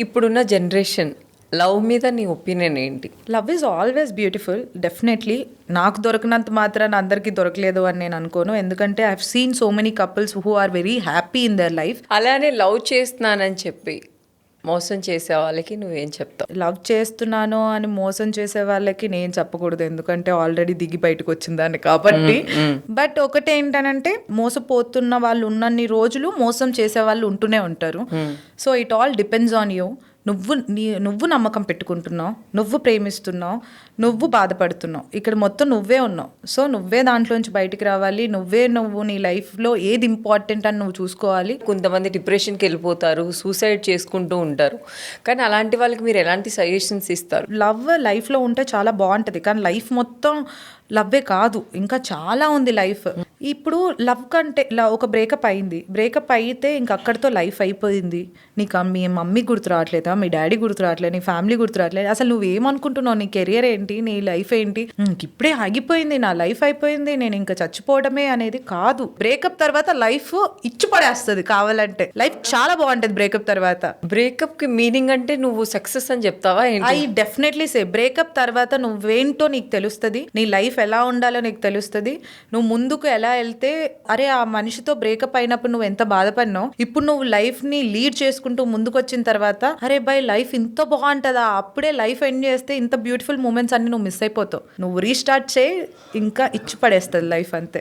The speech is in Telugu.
ఇప్పుడున్న జనరేషన్ లవ్ మీద నీ ఒపీనియన్ ఏంటి? Love is always beautiful. Definitely నాకు దొరికినంత మాత్రాన అందరికీ దొరకలేదు అని నేను అనుకోను. ఎందుకంటే I have seen so many couples who are very happy in their life. అలానే లవ్ చేస్తున్నానని చెప్పి మోసం చేసే వాళ్ళకి నువ్వేం చెప్తావు? లవ్ చేస్తున్నాను అని మోసం చేసే వాళ్ళకి నేను చెప్పకూడదు, ఎందుకంటే ఆల్రెడీ దిగి బయటకు వచ్చిన దాన్ని కాబట్టి. బట్ ఒకటి ఏంటనంటే, మోసపోతున్న వాళ్ళు ఉన్నన్ని రోజులు మోసం చేసే వాళ్ళు ఉంటూనే ఉంటారు. So it all depends on you. నువ్వు నమ్మకం పెట్టుకుంటున్నావు, నువ్వు ప్రేమిస్తున్నావు, నువ్వు బాధపడుతున్నావు, ఇక్కడ మొత్తం నువ్వే ఉన్నావు. సో నువ్వే దాంట్లోంచి బయటికి రావాలి. నువ్వు నీ లైఫ్లో ఏది ఇంపార్టెంట్ అని నువ్వు చూసుకోవాలి. కొంతమంది డిప్రెషన్కి వెళ్ళిపోతారు, సూసైడ్ చేసుకుంటూ ఉంటారు. కానీ అలాంటి వాళ్ళకి మీరు ఎలాంటి సజెషన్స్ ఇస్తారు? లవ్ లైఫ్లో ఉంటే చాలా బాగుంటుంది, కానీ లైఫ్ మొత్తం లవ్వే కాదు, ఇంకా చాలా ఉంది లైఫ్. ఇప్పుడు లవ్ కంటే ఒక బ్రేకప్ అయింది, బ్రేకప్ అయితే ఇంక అక్కడితో లైఫ్ అయిపోయింది. నీకు మీ మమ్మీ గుర్తు రావట్లేదా, మీ డాడీ గుర్తు రావట్లేదు, నీ ఫ్యామిలీ గుర్తు రావట్లేదు, అసలు నువ్వేమనుకుంటున్నావు, నీ కెరియర్ ఏంటి, నీ లైఫ్ ఏంటి, ఇప్పుడే ఆగిపోయింది, నా లైఫ్ అయిపోయింది, నేను ఇంకా చచ్చిపోవడమే అనేది కాదు. బ్రేకప్ తర్వాత లైఫ్ ఇచ్చి పడేస్తుంది. కావాలంటే లైఫ్ చాలా బాగుంటుంది బ్రేకప్ తర్వాత. బ్రేకప్ కి మీనింగ్ అంటే నువ్వు సక్సెస్ అని చెప్తావా? ఐ డెఫినెట్లీ సే బ్రేకప్ తర్వాత నువ్వేంటో నీకు తెలుస్తుంది, నీ లైఫ్ ఎలా ఉండాలో నీకు తెలుస్తుంది, నువ్వు ముందుకు ఎలా వెళ్తే. అరే ఆ మనిషితో బ్రేకప్ అయినప్పుడు నువ్వు ఎంత బాధపడినావు, ఇప్పుడు నువ్వు లైఫ్ ని లీడ్ చేసుకుంటూ ముందుకు వచ్చిన తర్వాత అరే బై లైఫ్ ఇంత బాగుంటుందా, అప్పుడే లైఫ్ ఎండ్ చేస్తే ఇంత బ్యూటిఫుల్ మూమెంట్స్ అన్ని నువ్వు మిస్ అయిపోతావు. నువ్వు రీస్టార్ట్ చేయి, ఇంకా ఇచ్చి పడేస్తుంది లైఫ్ అంతే.